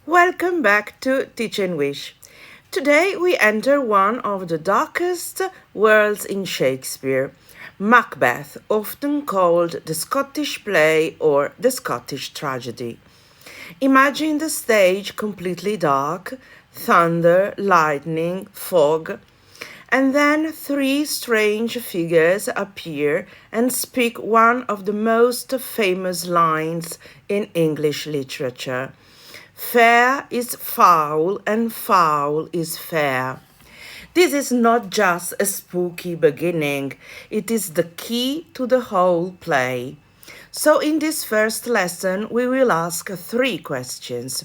Welcome back to Teach and Wish. Today we enter one of the darkest worlds in Shakespeare, Macbeth, often called the Scottish play or the Scottish tragedy. Imagine the stage completely dark, thunder, lightning, fog, and then three strange figures appear and speak one of the most famous lines in English literature. Fair is foul and foul is fair. This is not just a spooky beginning, it is the key to the whole play. So in this first lesson, we will ask three questions.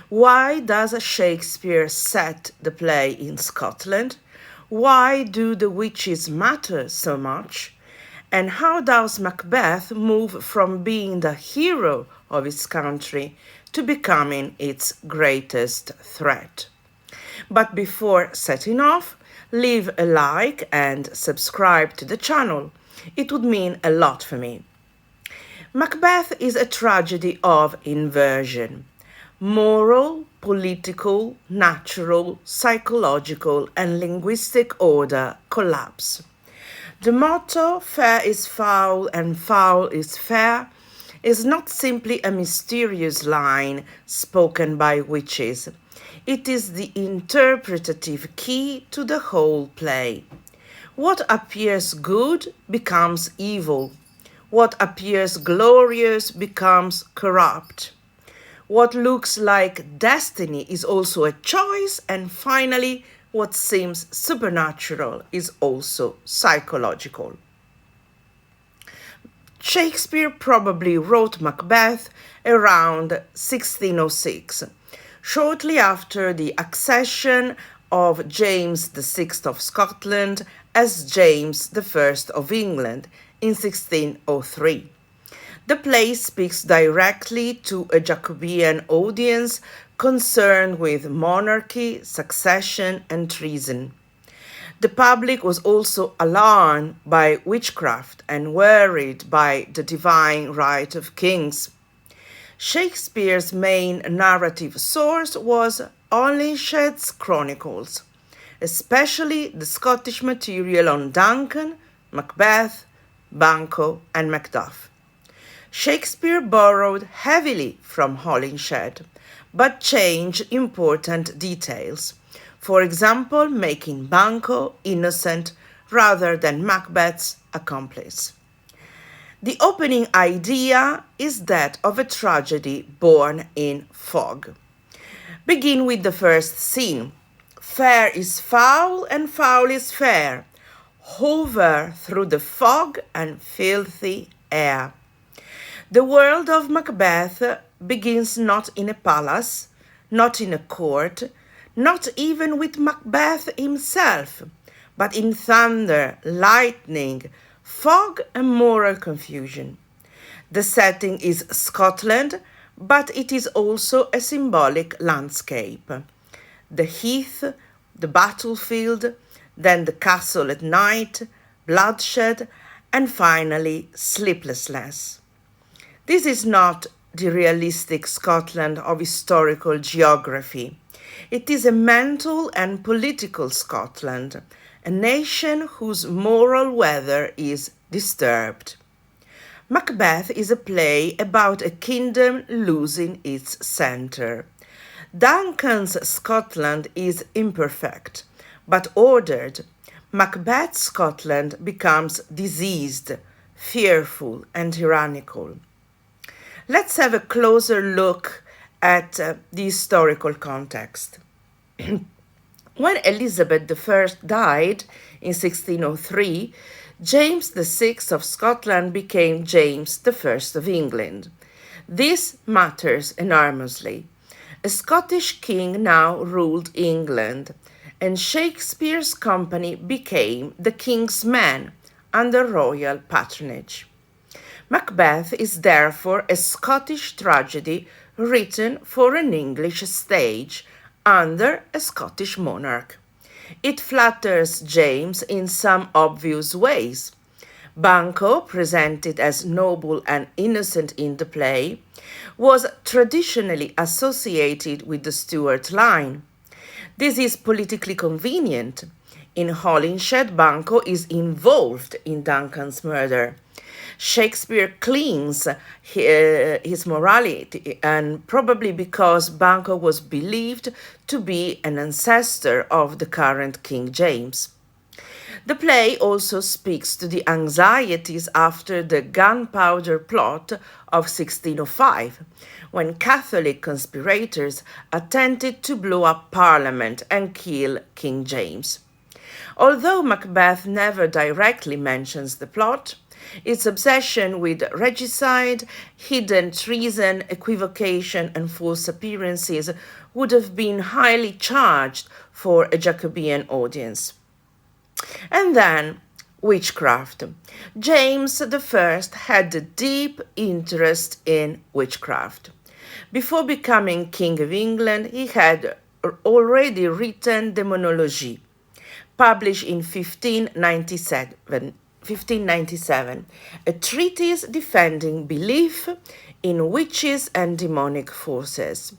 Why does Shakespeare set the play in Scotland? Why do the witches matter so much? And how does Macbeth move from being the hero of his country to becoming its greatest threat? But before setting off, leave a like and subscribe to the channel. It would mean a lot for me. Macbeth is a tragedy of inversion. Moral, political, natural, psychological, and linguistic order collapse. The motto, fair is foul and foul is fair, is not simply a mysterious line spoken by witches. It is the interpretative key to the whole play. What appears good becomes evil. What appears glorious becomes corrupt. What looks like destiny is also a choice, and finally, what seems supernatural is also psychological. Shakespeare probably wrote Macbeth around 1606, shortly after the accession of James VI of Scotland as James I of England in 1603. The play speaks directly to a Jacobean audience concerned with monarchy, succession, and treason. The public was also alarmed by witchcraft and worried by the divine right of kings. Shakespeare's main narrative source was Holinshed's Chronicles, especially the Scottish material on Duncan, Macbeth, Banquo, and Macduff. Shakespeare borrowed heavily from Holinshed, but changed important details. For example, making Banquo innocent rather than Macbeth's accomplice. The opening idea is that of a tragedy born in fog. Begin with the first scene. Fair is foul and foul is fair. Hover through the fog and filthy air. The world of Macbeth begins not in a palace, not in a court, not even with Macbeth himself, but in thunder, lightning, fog, and moral confusion. The setting is Scotland, but it is also a symbolic landscape. The heath, the battlefield, then the castle at night, bloodshed, and finally sleeplessness. This is not the realistic Scotland of historical geography. It is a mental and political Scotland, a nation whose moral weather is disturbed. Macbeth is a play about a kingdom losing its center. Duncan's Scotland is imperfect, but ordered. Macbeth's Scotland becomes diseased, fearful, and tyrannical. Let's have a closer look at the historical context. When Elizabeth I died in 1603, James VI of Scotland became James I of England. This matters enormously. A Scottish king now ruled England, and Shakespeare's company became the king's men under royal patronage. Macbeth is therefore a Scottish tragedy written for an English stage under a Scottish monarch. It flatters James in some obvious ways. Banquo, presented as noble and innocent in the play, was traditionally associated with the Stuart line. This is politically convenient. In Holinshed, Banquo is involved in Duncan's murder. Shakespeare clings his morality, and probably because Banquo was believed to be an ancestor of the current King James. The play also speaks to the anxieties after the Gunpowder Plot of 1605, when Catholic conspirators attempted to blow up Parliament and kill King James. Although Macbeth never directly mentions the plot, its obsession with regicide, hidden treason, equivocation, and false appearances would have been highly charged for a Jacobean audience. And then, witchcraft. James I had a deep interest in witchcraft. Before becoming King of England, he had already written Demonologie, published in 1597, a treatise defending belief in witches and demonic forces.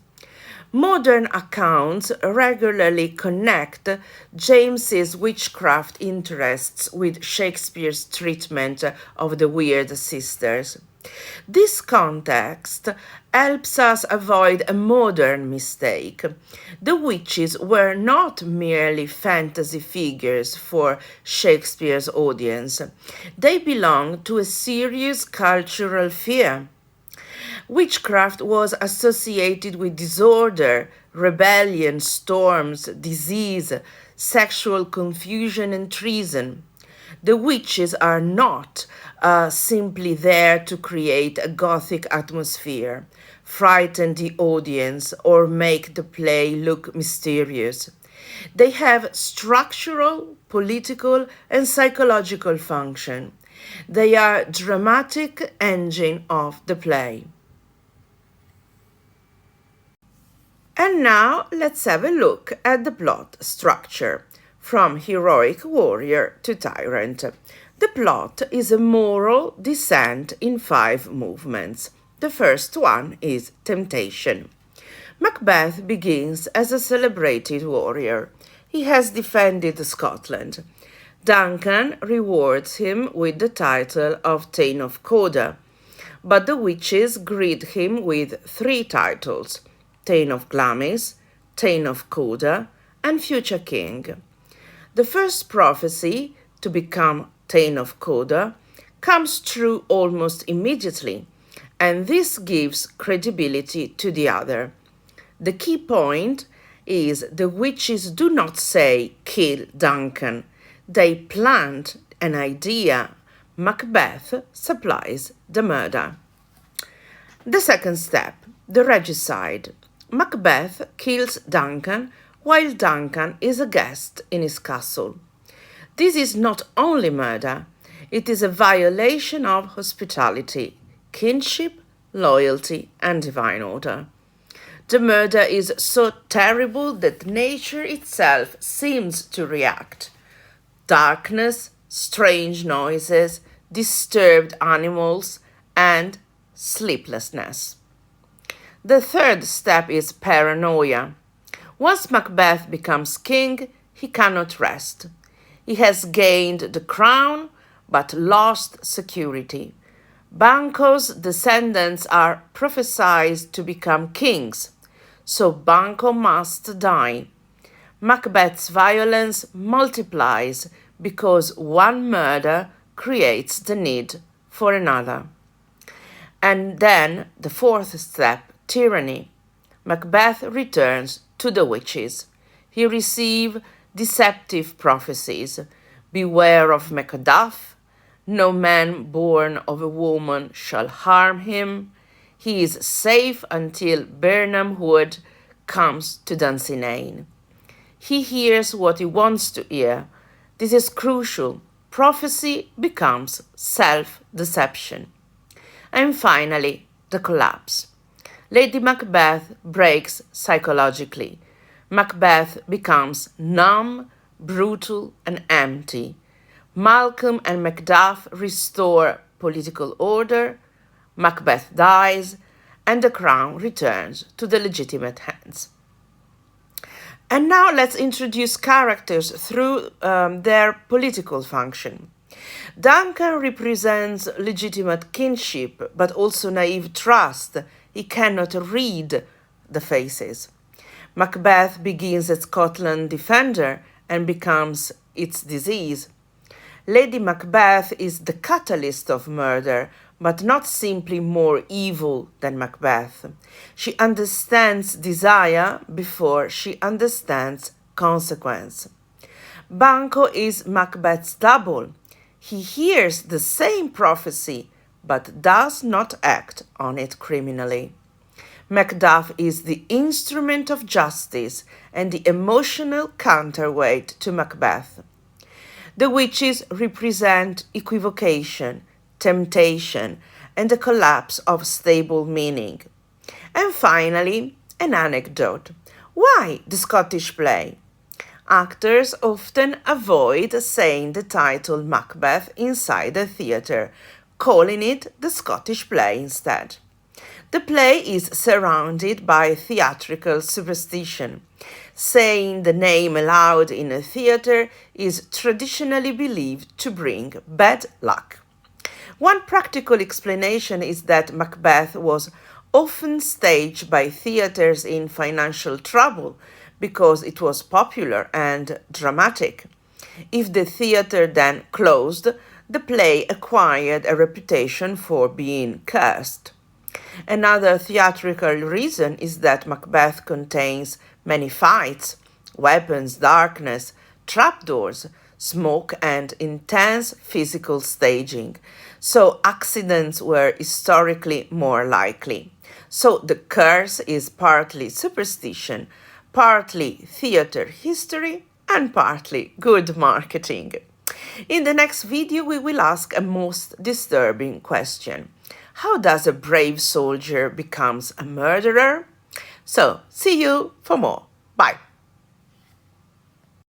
Modern accounts regularly connect James's witchcraft interests with Shakespeare's treatment of the Weird Sisters. This context helps us avoid a modern mistake. The witches were not merely fantasy figures for Shakespeare's audience. They belonged to a serious cultural fear. Witchcraft was associated with disorder, rebellion, storms, disease, sexual confusion, and treason. The witches are not simply there to create a gothic atmosphere, frighten the audience, or make the play look mysterious. They have structural, political, and psychological function. They are dramatic engine of the play. And now let's have a look at the plot structure, from heroic warrior to tyrant. The plot is a moral descent in 5 movements. The first one is temptation. Macbeth begins as a celebrated warrior. He has defended Scotland. Duncan rewards him with the title of Thane of Coda, but the witches greet him with 3 titles: Thane of Glamis, Thane of Coda, and future king. The first prophecy, to become Thane of Coda, comes true almost immediately, and this gives credibility to the other. The key point is the witches do not say, "Kill Duncan." They plant an idea. Macbeth supplies the murder. The second step, the regicide. Macbeth kills Duncan while Duncan is a guest in his castle. This is not only murder, it is a violation of hospitality, kinship, loyalty, and divine order. The murder is so terrible that nature itself seems to react. Darkness, strange noises, disturbed animals, and sleeplessness. The third step is paranoia. Once Macbeth becomes king, he cannot rest. He has gained the crown, but lost security. Banquo's descendants are prophesied to become kings, so Banquo must die. Macbeth's violence multiplies because one murder creates the need for another. And then the fourth step, tyranny. Macbeth returns to the witches. He receives deceptive prophecies. Beware of Macduff. No man born of a woman shall harm him. He is safe until Birnam Wood comes to Dunsinane. He hears what he wants to hear. This is crucial. Prophecy becomes self-deception. And finally, the collapse. Lady Macbeth breaks psychologically. Macbeth becomes numb, brutal, and empty. Malcolm and Macduff restore political order. Macbeth dies, and the crown returns to the legitimate hands. And now let's introduce characters through their political function. Duncan represents legitimate kinship, but also naive trust. He cannot read the faces. Macbeth begins as Scotland defender and becomes its disease. Lady Macbeth is the catalyst of murder, but not simply more evil than Macbeth. She understands desire before she understands consequence. Banquo is Macbeth's double. He hears the same prophecy, but does not act on it criminally. Macduff is the instrument of justice and the emotional counterweight to Macbeth. The witches represent equivocation, temptation, and the collapse of stable meaning. And finally, an anecdote. Why the Scottish play? Actors often avoid saying the title Macbeth inside the theatre, calling it the Scottish play instead. The play is surrounded by theatrical superstition. Saying the name aloud in a theatre is traditionally believed to bring bad luck. One practical explanation is that Macbeth was often staged by theatres in financial trouble because it was popular and dramatic. If the theatre then closed, the play acquired a reputation for being cursed. Another theatrical reason is that Macbeth contains many fights, weapons, darkness, trapdoors, smoke, and intense physical staging. So accidents were historically more likely. So the curse is partly superstition, partly theater history, and partly good marketing. In the next video, we will ask a most disturbing question. How does a brave soldier becomes a murderer? So, see you for more. Bye.